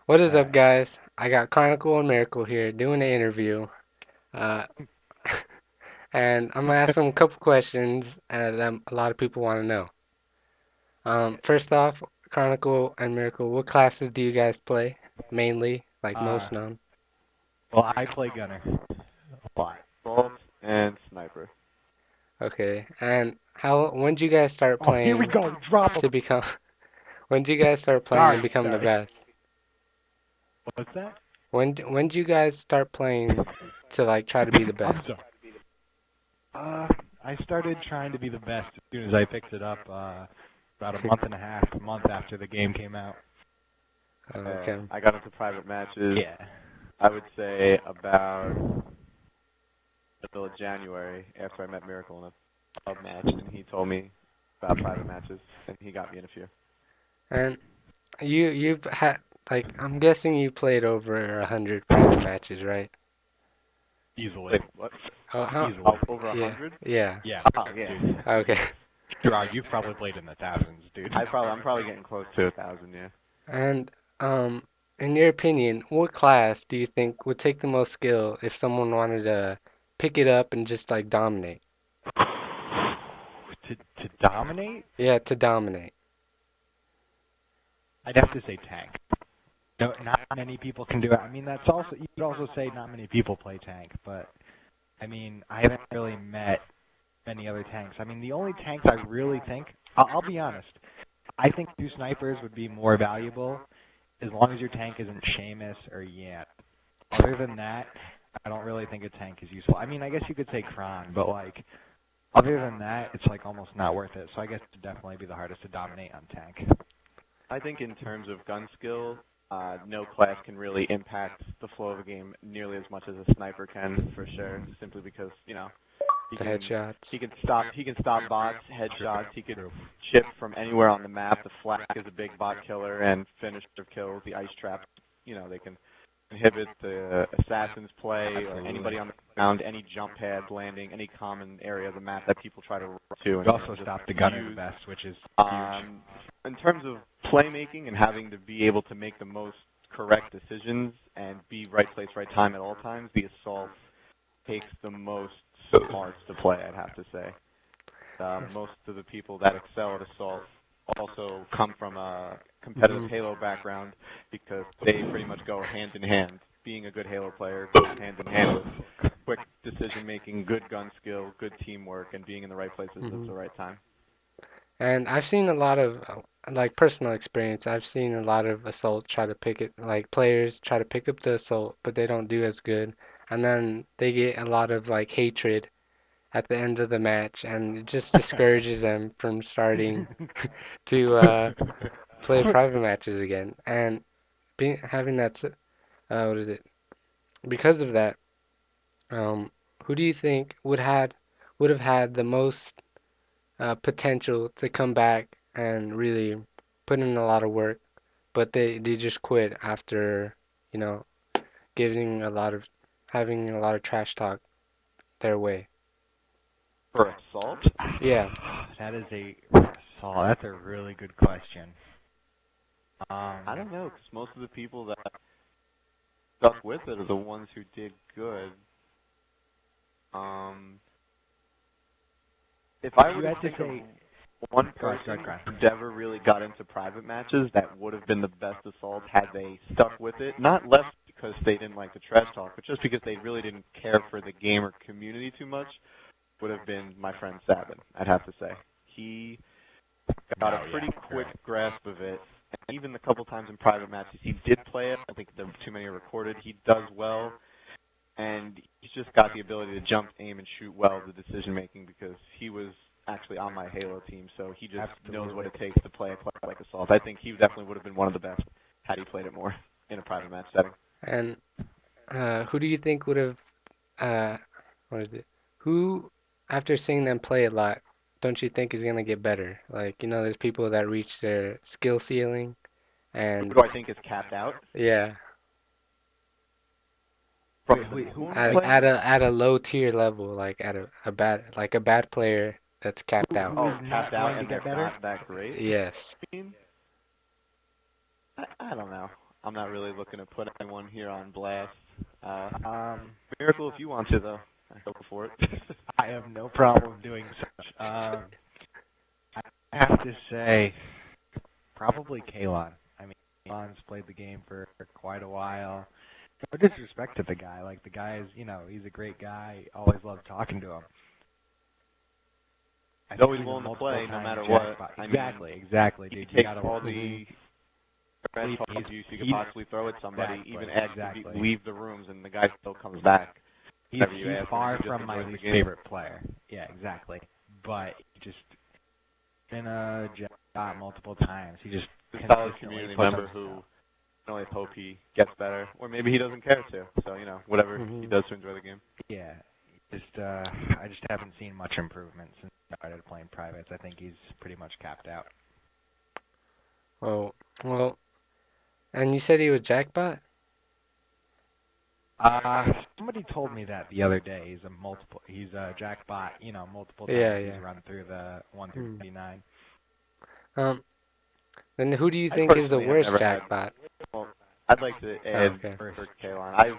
What is up, Alright. guys? I got Chronicle and Miracle here doing an interview, uh, and I'm gonna ask them a couple questions that a lot of people want to know. First off, Chronicle and Miracle, what classes do you guys play mainly, like Uh, most known? well, I play gunner a lot. Vault and Sniper. Okay, and when did you guys start Oh, here we playing go. Drop him. to become? When did you guys start playing and Sorry, become the sorry. best? What's that? When did you guys start playing to like try to be the I'm best? done. I started trying to be the best as soon as I picked it up. About a month and a half, a month after the game came out. Okay. I got into private matches, Yeah. I would say about the middle of January after I met Miracle in a club match, and he told me about private matches, and he got me in a few. And you've had like I'm guessing you played over 100 private matches, right? Easily. Wait, what? Oh, how? Easily. Oh, over a Yeah, hundred? yeah. Yeah, Oh, yeah. dude. Okay. You've probably played in the thousands, dude. I'm probably getting close to 1,000, yeah. And in your opinion, what class do you think would take the most skill if someone wanted to pick it up and just like dominate? To dominate, Yeah, to dominate. I'd have to say tank. No, not many people can do it. I mean, that's also you could also say not many people play tank, but I mean, I haven't really met many other tanks. I mean, the only tanks I really think, I'll be honest, I think two snipers would be more valuable as long as your tank isn't Seamus or Yant. Other than that, I don't really think a tank is useful. I mean, I guess you could say ChRoN, but like, other than that, it's like almost not worth it. So I guess it'd definitely be the hardest to dominate on tank. I think in terms of gun skill, no class can really impact the flow of a game nearly as much as a sniper can, for sure. Simply because he The can headshots. he can stop bots, headshots. He could True. chip from anywhere on the map. The flak is a big bot killer and finisher kills. The ice trap, they can inhibit the assassin's play or Absolutely. anybody on the ground, any jump pads, landing, any common area of the map that people try to run to. You And also just stop the gunner the use best, which is huge. in terms of playmaking and having to be able to make the most correct decisions and be right place, right time at all times, the assault takes the most smarts to play, I'd have to say. Most of the people that excel at assault also come from a competitive Hmm. Halo background because they pretty much go hand in hand. Being a good Halo player goes hand in hand with quick decision making, good gun skill, good teamwork, and being in the right places at Hmm. the right time. And I've seen a lot of like personal experience. I've seen a lot of assault try to pick it, like players try to pick up the assault, but they don't do as good. And then they get a lot of like hatred at the end of the match, and it just discourages them from starting to play private matches again. And having what is it? Because of that, um, who do you think would have had the most potential to come back and really put in a lot of work, but they just quit after, you know, giving a lot of having a lot of trash talk their way. For assault, Yeah. That is a Saul. That's a really good question. I don't know, because most of the people that stuck with it are the ones who did good. Um, if I If were you to had to think of say, one go ahead, go person ahead, go who ahead. never really got into private matches that would have been the best assault had they stuck with it, not less because they didn't like the trash talk, but just because they really didn't care for the game or community too much, would have been my friend Sabin, I'd have to say. He got a No, yeah, pretty quick right. grasp of it. And even the couple times in private matches he did play it, I don't think there were too many recorded. He does well, and he's just got the ability to jump, aim, and shoot well, the decision making, because he was actually on my Halo team, so he just knows what Absolutely. it takes to play a class like Assault. I think he definitely would have been one of the best had he played it more in a private match setting. And who do you think would have uh what is it? Who after seeing them play a lot, don't you think is gonna get better? Like, there's people that reach their skill ceiling Who and do I think is capped out yeah, from the Wait, who? known Like, players? at a low tier level, like at a bad player that's capped out. who is Oh, capped not out going to and get they're better? not that great? Yes. I mean, I don't know. I'm not really looking to put anyone here on blast. Miracle, if you want to, though, go for it. I have no problem doing such. I have to say, probably ChRoN. I mean, ChRoN's played the game for quite a while. No disrespect to the guy. Like, the guy is, he's a great guy. Always loved talking to him. He's always willing to play, no matter what. Exactly, dude. He takes all the juice you could possibly throw at somebody, even ask to leave the rooms, and the guy still comes back. He's far from my least favorite player. Yeah, exactly. But he just been a Jackpot multiple times. He just a solid community member who I hope he gets better, or maybe he doesn't care to. So whatever he does to enjoy the game. Yeah, I just haven't seen much improvement since I started playing privates. I think he's pretty much capped out. Oh, well, and you said he was Jackpot? Somebody told me that the other day. He's a Jackpot, multiple times he's run through the 1 through 99. Then who do you think is the worst Jackpot? Well, I'd like to add for ChRoN.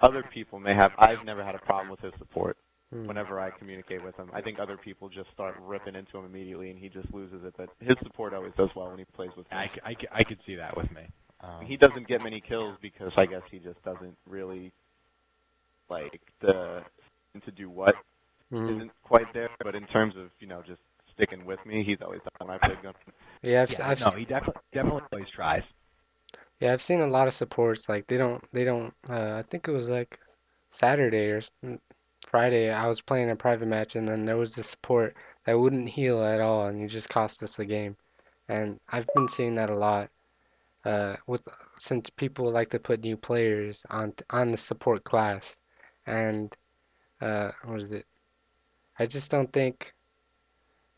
Other people may have. I've never had a problem with his support whenever I communicate with him. I think other people just start ripping into him immediately, and he just loses it. But his support always does well when he plays with me. I could see that with me. He doesn't get many kills because I guess he just doesn't really like to do what isn't quite there. But in terms of just sticking with me, he's always done when I played Gunked. Yeah, he definitely always tries. Yeah, I've seen a lot of supports. Like they don't. I think it was like Saturday or Friday. I was playing a private match, and then there was this support that wouldn't heal at all, and you just cost us the game. And I've been seeing that a lot. Since people like to put new players on the support class, and what is it? I just don't think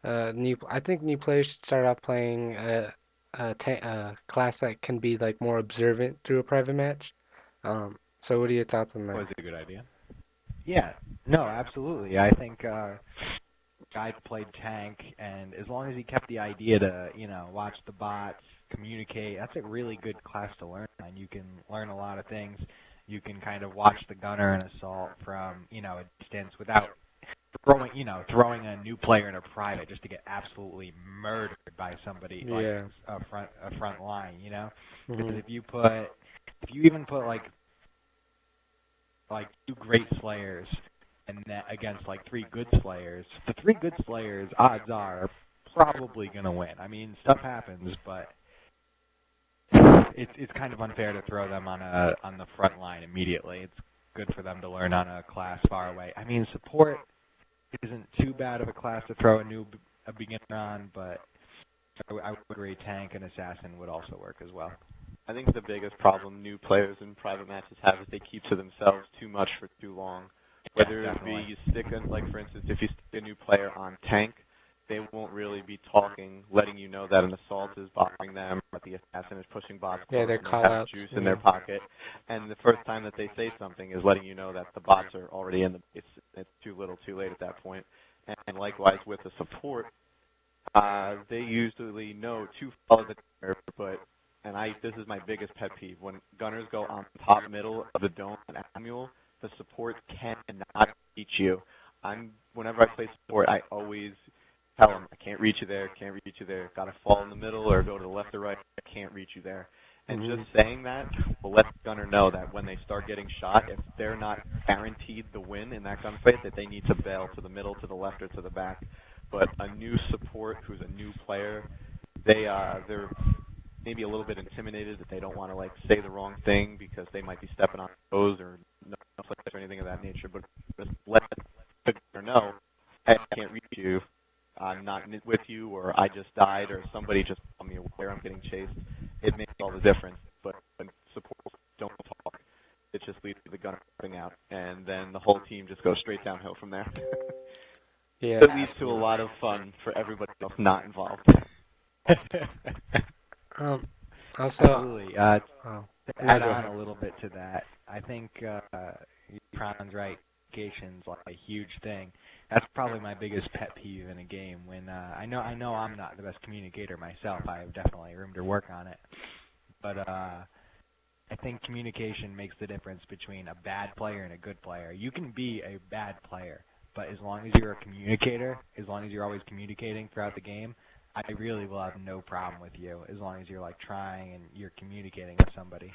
I think new players should start off playing a class that can be like more observant through a private match. So what are your thoughts on that? Was a good idea. Yeah, no, absolutely. I think guy played tank, and as long as he kept the idea to watch the bots, communicate, that's a really good class to learn. And you can learn a lot of things. You can kind of watch the gunner and assault from a distance without throwing a new player in a private just to get absolutely murdered by somebody like a front line, Because if you even put like 2 great slayers and that against like 3 good slayers, the 3 good slayers odds are probably gonna win. I mean, stuff happens, but it's kind of unfair to throw them on the front line immediately. It's good for them to learn on a class far away. I mean, support isn't too bad of a class to throw a beginner on, but I would agree tank and assassin would also work as well. I think the biggest problem new players in private matches have is they keep to themselves too much for too long. Whether it be you stick like for instance, if you stick a new player on tank, they won't really be talking, letting you know that an assault is bothering them, or the assassin is pushing bots close, their and they have juice in their pocket. And the first time that they say something is letting you know that the bots are already in the base. It's too little, too late at that point. And likewise with the support, they usually know to follow the gunner, this is my biggest pet peeve, when gunners go on top middle of the dome and Amule, the support cannot reach you. Whenever I play support, I always tell them, I can't reach you there, gotta fall in the middle or go to the left or right, I can't reach you there. And just saying that will let the gunner know that when they start getting shot, if they're not guaranteed the win in that gunfight, that they need to bail to the middle, to the left, or to the back. But a new support who's a new player, they're maybe a little bit intimidated that they don't want to say the wrong thing because they might be stepping on toes or no place or anything of that nature. But just let the gunner know, hey, I can't reach you. I'm not with you, or I just died, or somebody just told me where I'm getting chased. It makes all the difference. But when supports don't talk, it just leads to the gunner stepping out, and then the whole team just goes straight downhill from there. Yeah. It leads to a lot of fun for everybody else not involved. Also, absolutely. To add on a little bit to that, I think ChRoN's right. Communication's like a huge thing. That's probably my biggest pet peeve in a game. When I know I'm not the best communicator myself. I have definitely room to work on it. But think communication makes the difference between a bad player and a good player. You can be a bad player, but as long as you're a communicator, as long as you're always communicating throughout the game, I really will have no problem with you as long as you're like trying and you're communicating with somebody.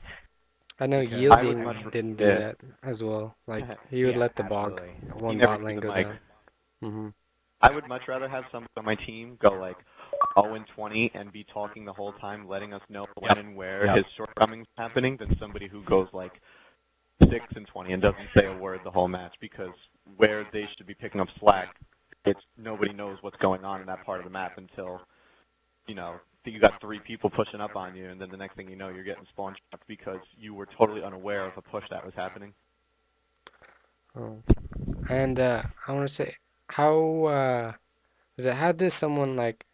I know Because I would much Yielding didn't do yeah. that as well. Like he would yeah, let the absolutely. He one never bot used lane the go mic. down. Mhm. I would much rather have someone on my team go like 0-20 and be talking the whole time, letting us know when and where his shortcomings are happening, than somebody who goes like 6-20 and doesn't say a word the whole match. Because where they should be picking up slack, it's nobody knows what's going on in that part of the map until you got 3 people pushing up on you, and then the next thing you know, you're getting spawn trapped because you were totally unaware of a push that was happening. Oh. And I want to say, how how does someone like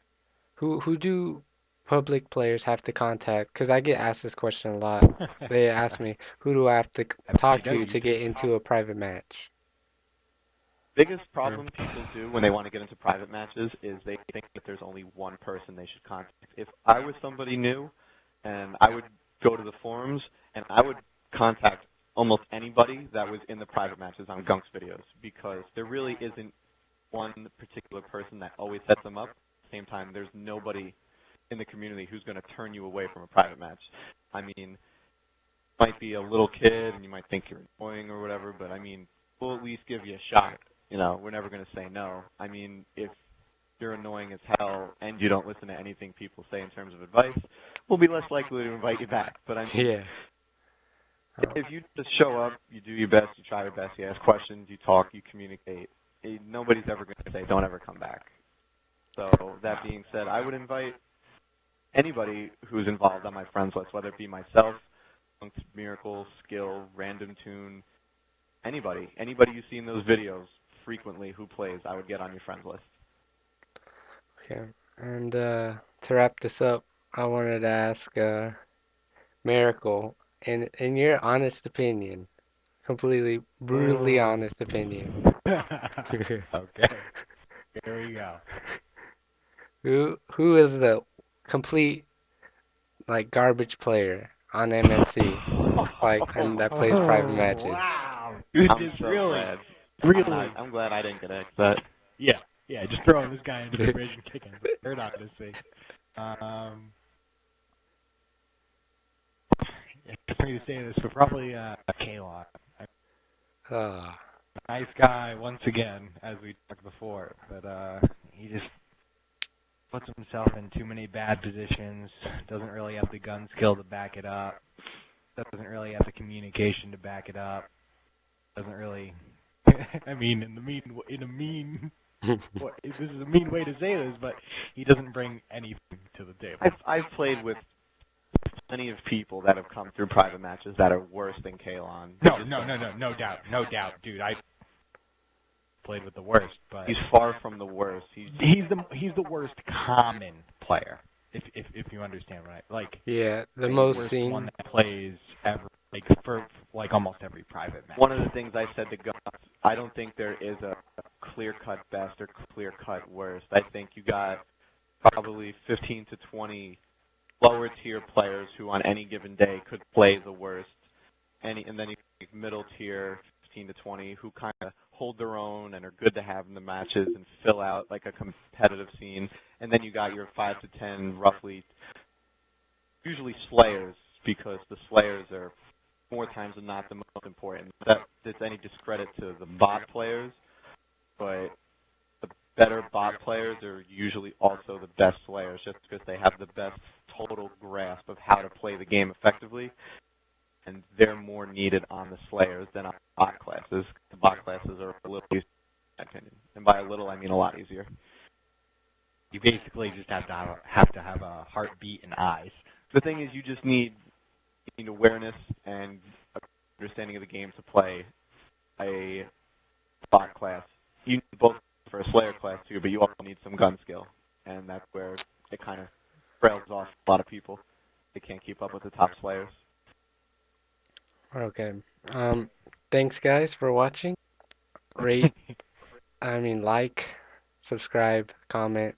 who do public players have to contact? Because I get asked this question a lot. They ask me, who do I have to talk to get into a private match? Biggest Or, problem people do when they want to get into private matches is they think that there's only one person they should contact. If I was somebody new, and I would go to the forums and I would contact almost anybody that was in the private matches on Gunk's videos, because there really isn't one particular person that always sets them up. At the same time, there's nobody in the community who's going to turn you away from a private match. I mean, might be a little kid and you might think you're annoying or whatever, but I mean, we'll at least give you a shot. We're never going to say no. I mean, if you're annoying as hell and you don't listen to anything people say in terms of advice, we'll be less likely to invite you back. But I mean, yeah. Oh, if you just show up, you do your best, you try your best, you ask questions, you talk, you communicate, nobody's ever going to say don't ever come back. So that being said, I would invite anybody who's involved on my friends list, whether it be myself, Mir2cle, Skill, Random Tune, anybody you see in those videos frequently who plays, I would get on your friends list. okay. And to wrap this up, I wanted to ask Miracle, in your honest opinion, completely brutally Oh. honest opinion, Okay, here we go. who is the complete like garbage player on MNC, like and that plays private Oh, matches? wow. Dude, I'm just so really, glad. really. I'm glad I didn't get asked that. Yeah, yeah, just throwing this guy into the bridge and kicking him. They're not going to see. It's for me to say this, but probably ChRoN2cLe. Ah, Nice guy, once again, as we talked before, but he just puts himself in too many bad positions, doesn't really have the gun skill to back it up, doesn't really have the communication to back it up, doesn't really, I mean, this is a mean way to say this, but he doesn't bring anything to the table. I've played with plenty of people that have come through private matches that are worse than ChRoN2cLe. No doubt, dude. I played with the worst, but He's far from the worst. he's the worst common player. If you understand what I like. yeah, the The most worst one seen. that plays ever, like for like almost every private match. One of the things I said to Gus, I don't think there is a clear-cut best or clear-cut worst. I think you got probably 15 to 20 lower-tier players who on any given day could play the worst. And then you have middle tier, 15 to 20, who kind of hold their own and are good to have in the matches and fill out like a competitive scene. And then you got your 5 to 10, roughly, usually Slayers, because the Slayers are more times than not the most important. Not that there's any discredit to the bot players, but the better bot players are usually also the best Slayers, just because they have the best total grasp of how to play the game effectively. And they're more needed on the Slayers than on bot classes. The bot classes are a little easier, in my opinion. And by a little, I mean a lot easier. You basically just have to have a heartbeat and eyes. The thing is, you just need awareness and understanding of the game to play a bot class. You need both for a Slayer class too, but you also need some gun skill. And that's where it kind of trails off a lot of people. They can't keep up with the top Slayers. Okay. Thanks guys for watching. Rate, like, subscribe, comment.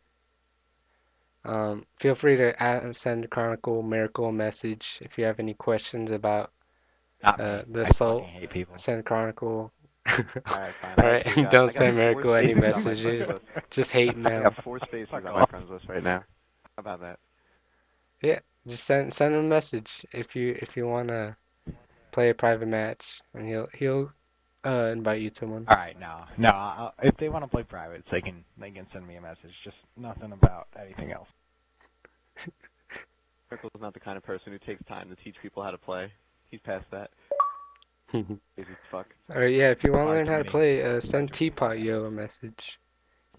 Feel free to send Chronicle Miracle a message if you have any questions about Not me. the I Assault, fucking hate people. send Chronicle. Alright, fine. I Alright, actually don't I got send 4 Miracle any spaces on my friends messages. list. Just hate I mail. got 4 spaces Fuck on my off. friends list right now. How about that? Yeah, just send him a message if you wanna play a private match, and he'll invite you to one. All right, no. If they want to play privates, they can send me a message. Just nothing about anything else. Miracle's not the kind of person who takes time to teach people how to play. He's past that. Crazy as fuck. Alright, yeah, if you wanna Far learn too how to many. play, send Teapot Yo a message.